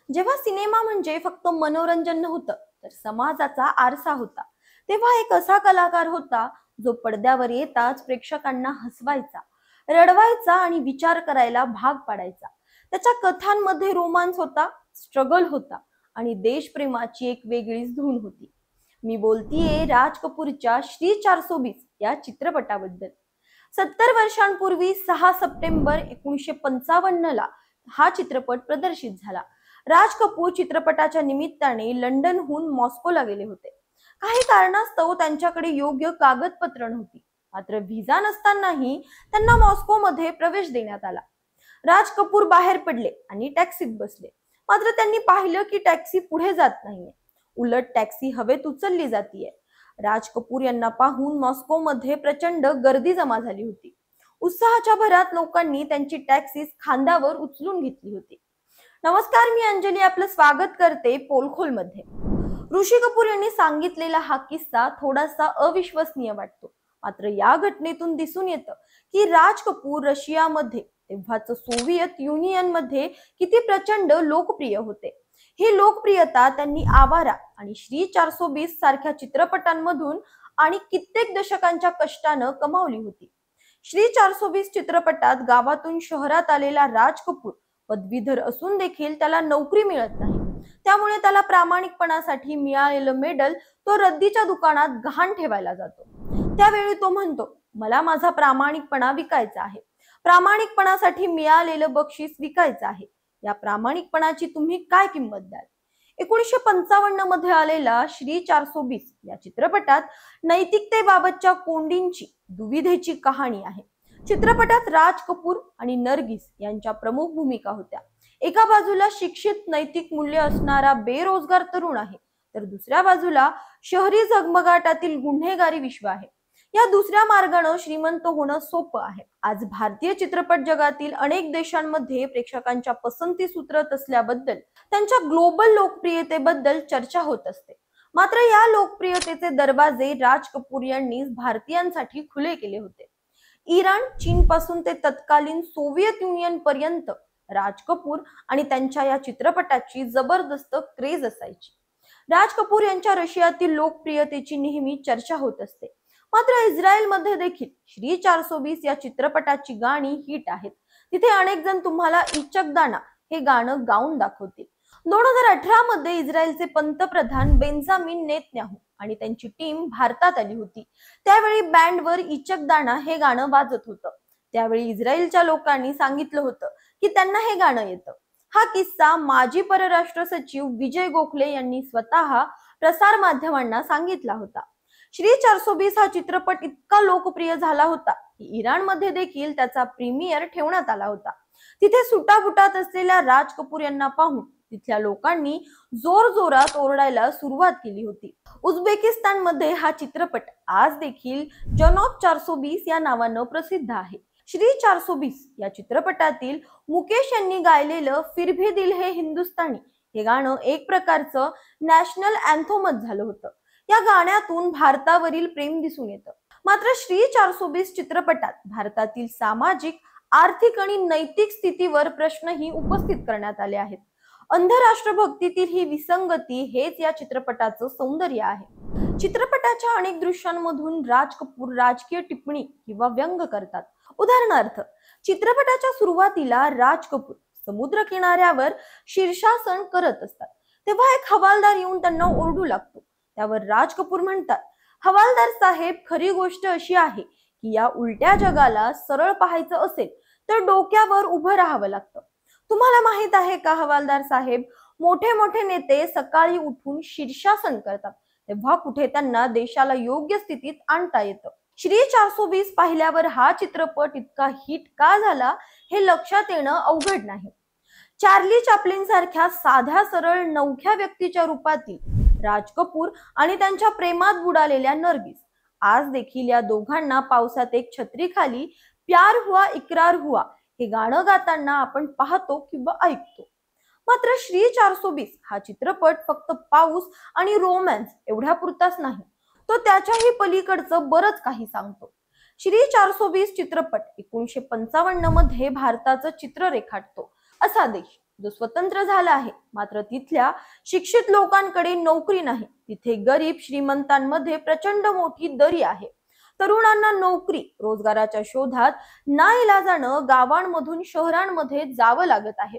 जेव्हा सिनेमा म्हणजे फक्त मनोरंजन नव्हतं तर समाजाचा आरसा होता, तेव्हा एक असा कलाकार होता जो पडद्यावर येताच प्रेक्षकांना हसवायचा, रडवायचा आणि विचार करायला भाग पाडायचा. त्याच्या कथांमध्ये रोमांस होता, स्ट्रगल होता आणि देशप्रेमाची एक वेगळीच धून होती. मी बोलतीये राज कपूरच्या श्री 420 या चित्रपटाबद्दल. 70 वर्षांपूर्वी 6 सप्टेंबर 1955 ला हा चित्रपट प्रदर्शित झाला. राज कपूर चित्रपटाच्या निमित्ताने लंडनहून मॉस्कोला गेले होते. काही कारणास्तव त्यांच्याकडे योग्य कागदपत्र नव्हती, मात्र व्हिसा नसतानाही त्यांना मॉस्कोमध्ये प्रवेश देण्यात आला. राज कपूर बाहेर पडले आणि टॅक्सीत बसले. मात्र त्यांनी पाहिलं की टॅक्सी पुढे जात नाहीये, उलट टॅक्सी हवेत उचलली जातीये. राज कपूर यांना पाहून मॉस्कोमध्ये प्रचंड गर्दी जमा झाली होती. उत्साहाच्या भरात लोकांनी त्यांची टॅक्सी खांद्यावर उचलून घेतली होती. नमस्कार, मी अंजली आपलं स्वागत करते पोलखोल मध्ये. ऋषी कपूर यांनी सांगितलेला हा किस्सा थोडासा अविश्वसनीय वाटतो, मात्र या घटनेतून दिसून येतं की राज कपूर रशियामध्ये, तेव्हाच सोव्हिएत युनियन मध्ये किती प्रचंड लोकप्रिय होते. ही लोकप्रियता त्यांनी आवारा आणि श्री 420 सारख्या चित्रपटांमधून आणि कित्येक दशकांच्या कष्टानं कमावली होती. श्री 420 चित्रपटात गावातून शहरात आलेला राज कपूर पदवीधर असून देखील त्याला नोकरी मिळत नाही. त्यामुळे त्याला प्रामाणिकपणासाठी मिळालेलं मेडल तो रद्दीच्या दुकानात गहाण ठेवायला जातो. त्यावेळी तो म्हणतो, मला माझा प्रामाणिकपणा विकायचा आहे, प्रामाणिकपणासाठी मिळालेलं बक्षीस विकायचं आहे. या प्रामाणिकपणाची तुम्ही काय किंमत द्याल? 1955 मध्ये आलेला श्री 420 या चित्रपटात नैतिकतेबाबतच्या कोंडींची, दुविधेची कहाणी आहे. चित्रपटात राज कपूर आणि नर्गिस यांच्या प्रमुख भूमिका होत्या. एका बाजूला शिक्षित, नैतिक मूल्य असणारा बेरोजगार तरुण आहे, तर दुसऱ्या बाजूला शहरी झगमगाटातील गुन्हेगारी विश्व आहे. या दुसऱ्या मार्गाने श्रीमंत होणं सोपं आहे. आज भारतीय चित्रपट जगातील अनेक देशांमध्ये प्रेक्षकांच्या पसंतीस उतरत असल्याबद्दल, त्यांच्या ग्लोबल लोकप्रियतेबद्दल चर्चा होत असते. मात्र या लोकप्रियतेचे दरवाजे राज कपूर यांनी भारतीयांसाठी खुले केले होते. इराण, चीन पासून ते तत्कालीन सोव्हिएत युनियन पर्यंत राज कपूर आणि त्यांच्या या चित्रपटाची जबरदस्त क्रेज असायची. राज कपूर यांच्या रशियातील लोकप्रियतेची नेहमी चर्चा होत असते. मात्र इस्रायल मध्ये देखील श्री 420 या चित्रपटाची गाणी हिट आहेत. तिथे अनेक जण तुम्हाला इचक दाना हे गाणं गाऊन दाखवतील. 2018 मध्ये इस्रायलचे पंतप्रधान बेंजामिन नेतन्याहू आणि त्यांची टीम भारतात आली होती. त्यावेळी बँडवर इचक दाना हे गाणं वाजत होतं. त्यावेळी इस्रायलच्या लोकांनी सांगितलं होतं की त्यांना हे गाणं येतं. हा किस्सा माजी परराष्ट्र सचिव विजय गोखले यांनी स्वतः प्रसार माध्यमांना सांगितला होता. श्री 420 हा चित्रपट इतका लोकप्रिय झाला होता की इराणमध्ये देखील त्याचा प्रीमियर ठेवण्यात आला होता. तिथे सुटाबुटात असलेल्या राज कपूर यांना पाहून तिथल्या लोकांनी जोर जोरात ओरडायला सुरुवात केली होती. उझबेकिस्तान मध्ये हा चित्रपट आज देखील जनाब 420 या नावानं प्रसिद्ध आहे. श्री 420 या चित्रपटातील मुकेश यांनी गायलेलं फिर भी दिल है हिंदुस्तानी हे गाणं एक प्रकारचं नॅशनल अँथोमच झालं होतं. या गाण्यातून भारतावरील प्रेम दिसून येतं. मात्र श्री 420 चित्रपटात भारतातील सामाजिक, आर्थिक आणि नैतिक स्थितीवर प्रश्नही उपस्थित करण्यात आले आहेत. अंधराष्ट्रभक्तीतील ही विसंगती हेच या चित्रपटाचं सौंदर्य आहे. चित्रपटाच्या अनेक दृश्यांमधून राज कपूर राजकीय टिप्पणी किंवा व्यंग करतात. उदाहरणार्थ, चित्रपटाच्या सुरुवातीला राज कपूर समुद्र किनाऱ्यावर शीर्षासन करत असतात, तेव्हा एक हवालदार येऊन त्यांना ओरडू लागतो. त्यावर राज कपूर म्हणतात, हवालदार साहेब, खरी गोष्ट अशी आहे की या उलट्या जगाला सरळ पाहायचं असेल तर डोक्यावर उभं राहावं लागतं. तुम्हाला माहित आहे का हवालदार साहेब, मोठे मोठे नेते सकाळी उठून शीर्षासन करतात, तेव्हा कुठे त्यांना देशाला योग्य स्थितीत आणता येतं. श्री 420 पाहिल्यावर हा चित्रपट इतका हिट का झाला हे लक्षात येणं अवघड नाही. चार्ली चॅप्लिन सारख्या साध्या, सरळ, नवख्या व्यक्तीच्या रूपातील राज कपूर आणि त्यांच्या प्रेमात बुडालेल्या नर्गिस, आज देखील या दोघांना पावसात एक छत्रीखाली प्यार हुआ इकरार हुआ हे गाणं गाताना आपण पाहतो किंवा ऐकतो. मात्र श्री 420 हा चित्रपट फक्त पाऊस आणि रोमॅन्स एवढ्या पुरताच नाही, तो त्याच्याही पलीकडचं बरंच काही सांगतो. श्री 420 चित्रपट 1955 मध्ये भारताचं चित्र रेखाटतो. असा देश जो स्वतंत्र झाला आहे, मात्र तिथल्या शिक्षित लोकांकडे नोकरी नाही. तिथे गरीब श्रीमंतांमध्ये प्रचंड मोठी दरी आहे. तरुणांना नोकरी रोजगाराच्या शोधात नाईलाजानं गावांमधून शहरांमध्ये जावं लागत आहे.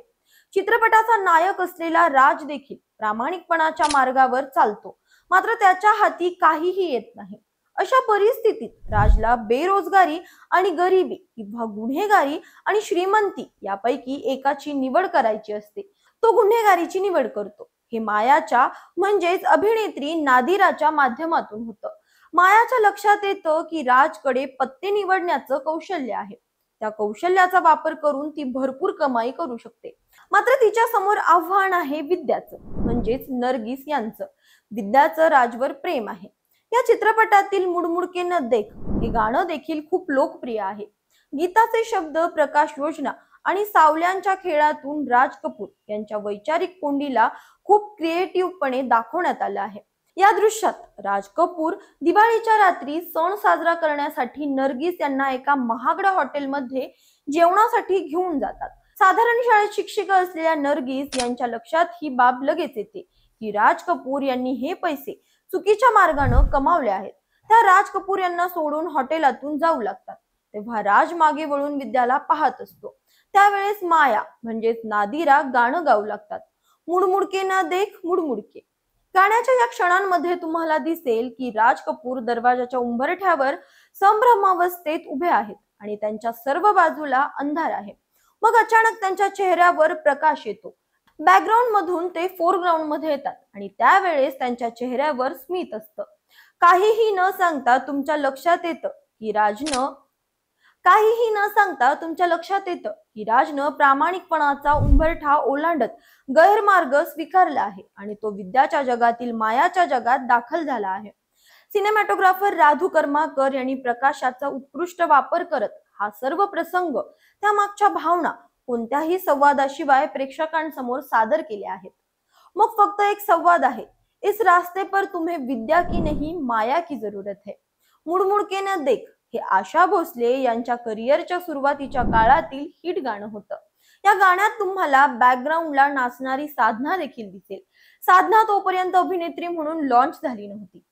चित्रपटाचा नायक असलेला राज देखील प्रामाणिकपणाच्या मार्गावर चालतो, मात्र त्याच्या हाती काहीही येत नाही. अशा परिस्थितीत राजला बेरोजगारी आणि गरिबी किंवा गुन्हेगारी आणि श्रीमंती यापैकी एकाची निवड करायची असते. तो गुन्हेगारीची निवड करतो. हे मायाच्या म्हणजेच अभिनेत्री नादिराच्या माध्यमातून होतं. मायाच्या लक्षात येतं की राजकडे पत्ते निवडण्याचं कौशल्य आहे. त्या कौशल्याचा वापर करून ती भरपूर कमाई करू शकते. मात्र तिच्या समोर आव्हान आहे विद्याचं, म्हणजेच नर्गिस यांचं. विद्याचं राजवर प्रेम आहे. या चित्रपटातील मुडमुडके न देख हे गाणं देखील खूप लोकप्रिय आहे. गीताचे शब्द प्रकाश योजना आणि सावल्यांच्या खेळातून राज कपूर यांच्या वैचारिक कोंडीला खूप क्रिएटिव्हपणे दाखवण्यात आलं आहे. या दृश्यात राज कपूर दिवाळीच्या रात्री सण साजरा करण्यासाठी नर्गिस यांना एका महागड्या हॉटेलमध्ये जेवणासाठी घेऊन जातात. साधारण शाळेत शिक्षिका असलेल्या नर्गिस यांच्या लक्षात ही बाब लगेच येते की राज कपूर यांनी हे पैसे चुकीच्या मार्गाने कमावले आहेत. त्या राज कपूर यांना सोडून हॉटेलातून जाऊ लागतात. तेव्हा राज मागे वळून विद्याला पाहत असतो. त्यावेळेस माया म्हणजेच नादिरा गाणं गाऊ लागतात. मुडमुडके ना देख मुडमुडके. गाण्याच्या या क्षणांमध्ये तुम्हाला दिसेल की राज कपूर दरवाजाच्या उंबरठ्यावर संभ्रमावस्थेत उभे आहेत आणि त्यांच्या सर्व बाजूला अंधार आहे. मग अचानक त्यांच्या चेहऱ्यावर प्रकाश येतो. बॅकग्राऊंड मधून ते फोरग्राऊंड मध्ये येतात आणि त्यावेळेस त्यांच्या चेहऱ्यावर स्मित असतं. काहीही न सांगता तुमच्या लक्षात येतं की राजनं प्रामाणिकपणाचा उंबरठा ओलांडत गैरमार्ग स्वीकारला आहे आणि तो विद्याच्या जगातील मायाच्या जगात दाखल झाला आहे. सिनेमॅटोग्राफर राधू कर्माकर यांनी प्रकाशाचा उत्कृष्ट वापर करत हा सर्व प्रसंग, त्या मागच्या भावना कोणत्याही संवादाशिवाय प्रेक्षकांसमोर सादर केले आहेत. मग फक्त एक संवाद आहे, इस रास्ते पर तुम्हें विद्या की नहीं माया की जरूरत है. मुडमुडके न देख हे आशा भोसले यांच्या करिअरच्या सुरुवातीच्या काळातील हिट गाणं होतं. या गाण्यात तुम्हाला बॅकग्राऊंडला नाचणारी साधना देखील दिसेल. साधना तोपर्यंत अभिनेत्री म्हणून लॉन्च झाली नव्हती.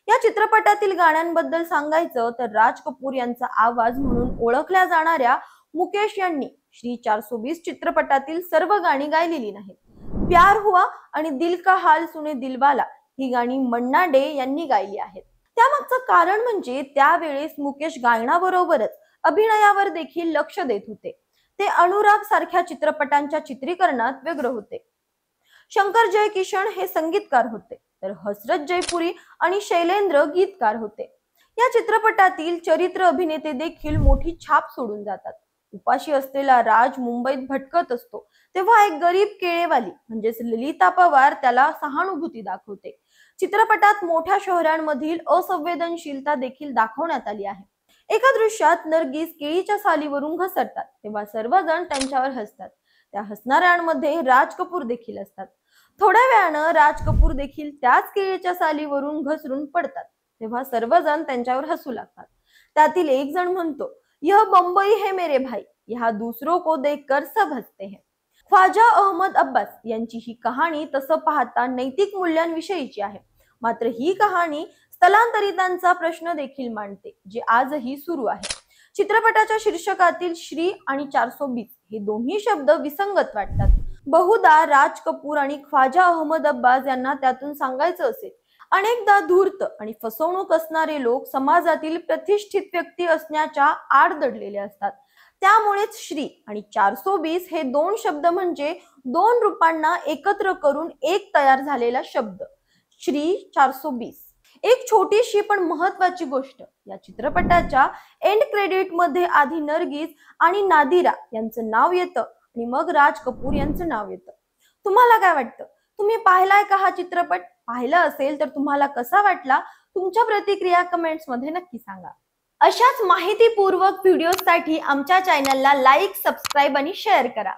या चित्रपटातील गाण्यांबद्दल सांगायचं तर राज कपूर यांचा आवाज म्हणून ओळखल्या जाणाऱ्या मुकेश यांनी श्री 420 चित्रपटातील सर्व गाणी गायलेली नाहीत. प्यार हुआ आणि दिल का हाल सुने दिलवाला ही गाणी मन्ना डे यांनी गायली आहेत. त्यामागचं कारण म्हणजे त्यावेळेस मुकेश गायनाबरोबरच अभिनयावर देखील लक्ष देत होते. ते अनुराग सारख्या चित्रपटांच्या चित्रीकरणात व्यग्र होते. शंकर जयकिशन हे संगीतकार होते, तर हसरत जयपुरी आणि शैलेंद्र गीतकार होते. या चित्रपटातील चरित्र अभिनेते देखील मोठी छाप सोडून जातात. उपाशी असलेला राज मुंबईत भटकत असतो तेव्हा एक गरीब केळेवाली म्हणजेच ललिता पवार त्याला सहानुभूती दाखवते. चित्रपटात मोठ्या शहरांमधील असंवेदनशीलता देखील दाखवण्यात आली आहे. एका दृश्यात नर्गिस केळीच्या सालीवरून घसरतात तेव्हा सर्वजण त्यांच्यावर हसतात. त्या हसणाऱ्यांमध्ये राज कपूर देखील असतात. थोड्या वेळानं राज कपूर देखील त्याच केळीच्या सालीवरून घसरून पडतात तेव्हा सर्वजण त्यांच्यावर हसू लागतात. त्यातील एक जण म्हणतो, यह बंबई है मेरे भाई, यहाँ दूसरों को देखकर सब हंसते हैं. ख्वाजा अहमद अब्बास यांची ही कहाणी तसं पाहता नैतिक मूल्यांविषयीची आहे. मात्र ही कहाणी स्थलांतरितांचा प्रश्न देखील मांडते, जे आजही सुरू आहे. चित्रपटाच्या शीर्षकातील श्री आणि 420 हे दोन्ही शब्द विसंगत वाटतात. बहुधा राज कपूर आणि ख्वाजा अहमद अब्बास यांना त्यातून सांगायचं असेल, अनेकदा धूर्त आणि फसवणूक असणारे लोक समाजातील प्रतिष्ठित व्यक्ती असण्याच्या आड दडलेले असतात. त्यामुळेच श्री आणि 420 हे दोन शब्द म्हणजे दोन रूपांना एकत्र करून एक तयार झालेला शब्द श्री 420. एक छोटीशी पण महत्वाची गोष्ट, या चित्रपटाच्या एंड क्रेडिट मध्ये आधी नर्गिस आणि नादिरा यांचं नाव येतं आणि मग राज कपूर यांचं नाव येतं. तुम्हाला काय वाटतं? तुम्ही पाहिलाय का हा चित्रपट? पाहिला असेल तर तुम्हाला कसा वाटला? तुमच्या प्रतिक्रिया कमेंट्स मध्ये नक्की सांगा. अशाच माहितीपूर्वक व्हिडिओसाठी आमच्या चॅनलला लाईक, सबस्क्राईब आणि शेअर करा.